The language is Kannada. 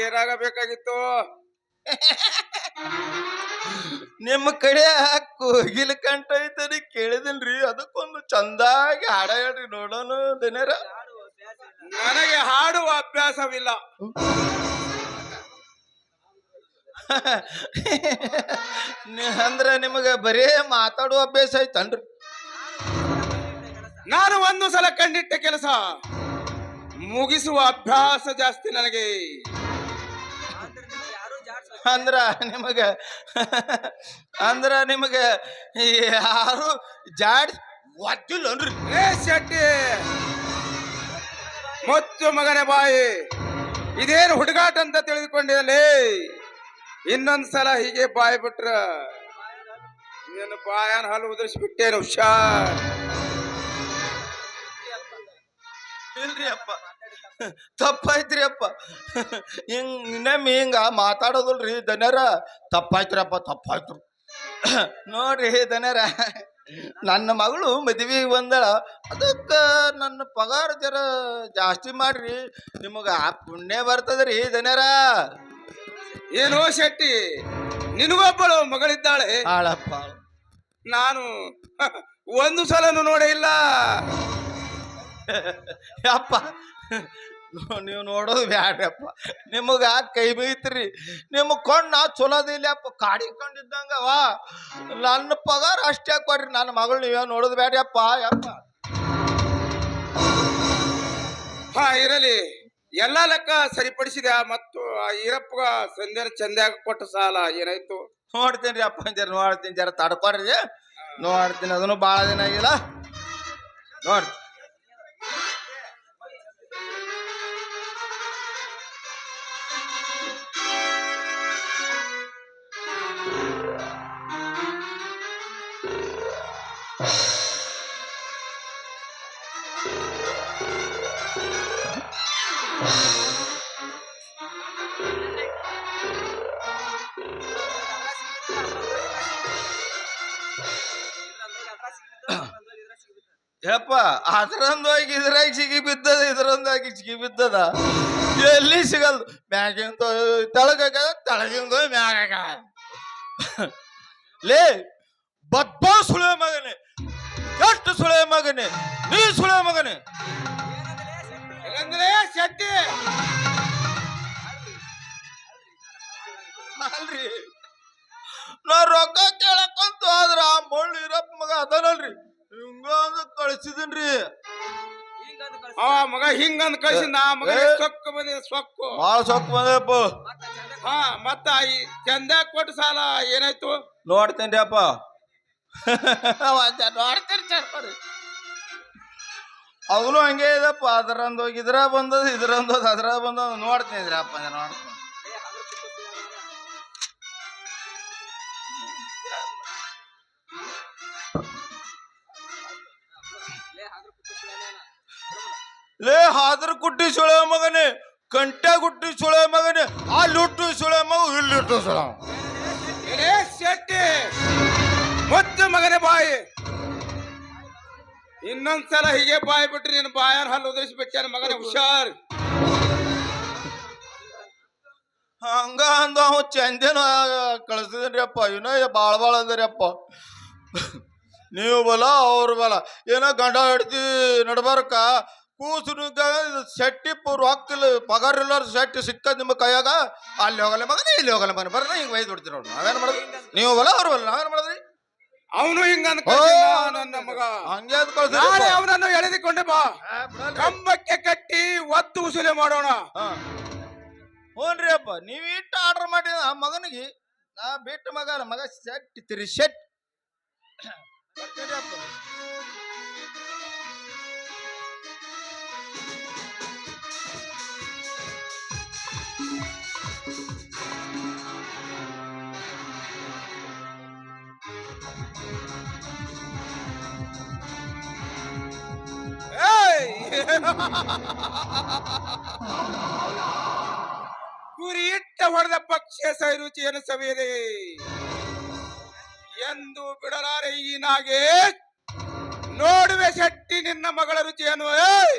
ಏನಾಗಬೇಕಾಗಿತ್ತು? ನಿಮ್ಮ ಕಡೆ ಕೋಗಿಲ ಕಂಠ ಐತರಿ ಕೇಳಿದನ್ರಿ, ಅದಕ್ಕೊಂದು ಚಂದಾಗಿ ಹಾಡ ಹೇಳ್ರಿ ನೋಡೋಣ ದನೇರ. ನನಗೆ ಹಾಡುವ ಅಭ್ಯಾಸವಿಲ್ಲ. ಅಂದ್ರೆ ನಿಮಗೆ ಬರೇ ಮಾತಾಡುವ ಅಭ್ಯಾಸ ಐತನ್ರಿ? ನಾನು ಒಂದು ಸಲ ಕಂಡಿಟ್ಟ ಕೆಲಸ ಮುಗಿಸುವ ಅಭ್ಯಾಸ ಜಾಸ್ತಿ ನನಗೆ. ಅಂದ್ರ ನಿಮಗ ಯಾರು ಜಾಡ್ ಒದ್ದಿಲ್ಲನ್ರಿ? ಏ ಶೆಟ್ಟಿ, ಮುಚ್ಚು ಮಗನೇ ಬಾಯಿ. ಇದೇನು ಹುಡುಗಾಟ ಅಂತ ತಿಳಿದುಕೊಂಡಿರಲಿ. ಇನ್ನೊಂದ್ಸಲ ಹೀಗೆ ಬಾಯಿ ಬಿಟ್ರ ನೀನು ಬಾಯನ್ ಹಲ್ಲು ಉದುರಿಸ್ಬಿಟ್ಟೇನು. ಹುಷಾರ್. ಇಲ್ರಿ ಅಪ್ಪ, ತಪ್ಪಾಯ್ತ್ರಿ ಅಪ್ಪ. ಇನ್ನೊಮ್ಮೆ ಹಿಂಗ ಮಾತಾಡೋದಲ್ರಿ ದನ್ಯಾರ. ತಪ್ಪಾಯ್ತ್ರಿ ಅಪ್ಪ, ತಪ್ಪಾಯ್ತು. ನೋಡ್ರಿ ದನ್ಯಾರ, ನನ್ನ ಮಗಳು ಮದುವೆಗೆ ಬಂದಳ, ಅದಕ್ಕ ನನ್ನ ಪಗಾರ ಜರ ಜಾಸ್ತಿ ಮಾಡ್ರಿ, ನಿಮಗ ಪುಣ್ಯ ಬರ್ತದ್ರಿ ದನ್ಯಾರ. ಏನೋ ಶೆಟ್ಟಿ, ನಿನಗೊಬ್ಬಳು ಮಗಳಿದ್ದಾಳೆ. ಹಾಳಪ್ಪ, ನಾನು ಒಂದು ಸಲನು ನೋಡೇ ಇಲ್ಲ. ಅಪ್ಪ ನೀವು ನೋಡೋದು ಬ್ಯಾಡ್ರಪ್ಪ, ನಿಮಗ ಕೈ ಬೈತ್ರಿ. ನಿಮ್ಮ ಕೊಂಡ್ ನಾ ಚಲೋದಿಲ್ಲ ಅಪ್ಪ, ಕಾಡಿ ಕೊಂಡಿದ್ದಂಗವ. ನನ್ನ ಪಗಾರ ಅಷ್ಟೇ ಕೊಡ್ರಿ, ನನ್ನ ಮಗಳು ನೀವೇ ನೋಡೋದು ಬ್ಯಾಡ್ರಿ ಅಪ್ಪ. ಯಪ್ಪ ಹಾ, ಇರಲಿ. ಎಲ್ಲಾ ಲೆಕ್ಕ ಸರಿಪಡಿಸಿದೆ. ಮತ್ತು ಆ ಈರಪ್ಪಗ ಸಂಧ್ಯಾನ ಚಂದ್ಯಾಗ ಕೊಟ್ಟ ಸಾಲ ಏನಾಯ್ತು? ನೋಡ್ತೀನಿ ಅಪ್ಪ, ನೋಡ್ತೀನಿ, ಜರ ತಡ್ಕೊಡ್ರಿ, ನೋಡ್ತೀನಿ. ಅದನ್ನು ಭಾಳ ದಿನ ಆಗಿಲ್ಲ, ನೋಡ್ರಿ. ಯಪ್ಪ, ಅದ್ರಂದೋಗಿ ಇದ್ರಾಗ ಸಿಗಿ ಬಿದ್ದದ, ಇದ್ರಂದಾಗಿ ಸಿಗಿ ಬಿದ್ದದ. ಎಲ್ಲಿ ಸಿಗಲ್ದು. ಮ್ಯಾಗಿಂದ ತೆಳಗಾಗ, ತೆಳಗಿಂದ ಮ್ಯಾಗ. ಲೇ ಬದ್ಬಾ ಸುಳೆ ಮಗನೇ, ಎಷ್ಟು ಸುಳೆ ಮಗನೇ ನೀ, ಸುಳೆ ಮಗನೇ. ಶೆಟ್ಟಿ ಅಲ್ರಿ, ನಾ ರೊಕ್ಕ ಕೇಳಕ್ಕಂತ ಆದ್ರ ಆ ಮುಳ್ಳು ಇರಪ್ಪ ಮಗ ಅದನಲ್ರಿ, ಹಿಂಗ ಕಳಿಸಿದನ್ರಿ. ಅವ ಮಗ ಹಿಂಗಂದ್ ಕಳಿಸಿದ. ಮಗ ಸೊಕ್ಕು ಬಂದಿದೆ, ಸೊಕ್ಕು ಬಾಳ ಸೊಕ್ಕು ಬಂದಪ್ಪ. ಹಾ, ಮತ್ತ ಈ ಚಂದ್ಯಾಗ ಕೊಟ್ಟ ಸಾಲ ಏನಾಯ್ತು? ನೋಡ್ತೇನ್ರಿ ಅಪ್ಪ, ನೋಡ್ತೀರಿ. ಅವನು ಹಂಗೆ ಇದಪ್ಪ, ಅದರಂದೋಗಿ ಇದ್ರ ಬಂದದ, ಇದ್ರಂದೋದ್ ಅದ್ರ ಬಂದದ. ನೋಡ್ತೀನಿ ಅಪ್ಪ, ನೋಡ್ತೀನಿ. ಲೇ ಹಾದ್ರ ಕುಟ್ಟಿ ಸುಳೆ ಮಗನೇ, ಕಂಟ್ಯಾ ಗುಟ್ಟಿ ಸುಳೆ ಮಗನೇ, ಅಲ್ಲಿಟ್ಟು ಸುಳೆ ಮಗ, ಇಲ್ಲಿಟ್ಟು ಸುಳೆ. ಶೆಟ್ಟಿ, ಮುದ್ದು ಮಗನೇ ಬಾಯಿ. ಇನ್ನೊಂದ್ಸಲ ಹೀಗೆ ಬಾಯಿ ಬಿಟ್ರಿ ನೀನು ಬಾಯಾರ ಹಲ್ಲು ಉದುರಿಸ್ಬಿಟ್ಟ ಮಗನೇ. ಹುಷಾರ್. ಹಂಗ ಅಂದ ಅವ ಚಂದೇನ ಕಳಿಸಿದ್ರಿ ಅಪ್ಪ. ಏನೋ ಬಾಳ ಅಂದ್ರಿ ಅಪ್ಪ. ನೀವು ಬಲ ಅವ್ರ ಬಲ, ಏನೋ ಗಂಡ ಹಿಡ್ತಿ ನಡ್ಬಾರಕ ಕೂಸು ಶೆಟ್ಟಿ ರೊಕ್ಕಿಲ್ಲ, ಪಗಾರ ಇಲ್ಲ, ಶೆಟ್ಟಿ ಸಿಕ್ಕದ್ ನಿಮ್ಮ ಕೈಯಾಗ. ಅಲ್ಲಿ ಹೋಗಲ್ಲ ಮಗನೇ, ಇಲ್ಲಿ ಹೋಗಲ್ಲ ಮಗನ, ಬರ್ರ ಹಿಂಗ್ ವೈದ್ ಬಿಡ್ತೀರ ನೋಡ್ರಿ. ನಾವೇನ್ ಮಾಡಿದ್ರಿ? ನೀವು ಬಲ ಅವ್ರ ಬಲ್ಲ, ನಾವೇನ್ ಮಾಡಿದ್ರಿ? ಅವನು ಹಿಂಗ ನನ್ನ ಮಗ ಹಂಗೆ ಅದ್ ಕಳ್ಸಿ ಅವನನ್ನು ಎಳೆದುಕೊಂಡೆ ಬಾ, ಕಂಬಕ್ಕೆ ಕಟ್ಟಿ ಒತ್ತು ಉಸುಲೆ ಮಾಡೋಣ. ಹ್ಞೂನ್ರಿ ಅಪ್ಪ, ನೀವ್ ಇಟ್ಟು ಆರ್ಡರ್ ಮಾಡಿ ಆ ಮಗನಿಗೆ ನಾ ಬಿಟ್ಟು ಮಗ ಸೆಟ್ ತಿರಿ ಶೆಟ್ ಬರ್ತೀರಿ ಅಪ್ಪ. ಏಯ್! ಗುರಿ ಇಟ್ಟ ಹೊಡೆದ ಪಕ್ಷ ಸೈರುಚಿಯನ್ನು ಸವಿಯದೆ ಎಂದು ಬಿಡಲಾರೆ ಈ ನಾಗೆ ನೋಡುವೆ ಶೆಟ್ಟಿ ನಿನ್ನ ಮಗಳ ರುಚಿಯನ್ನು ಏಯ್!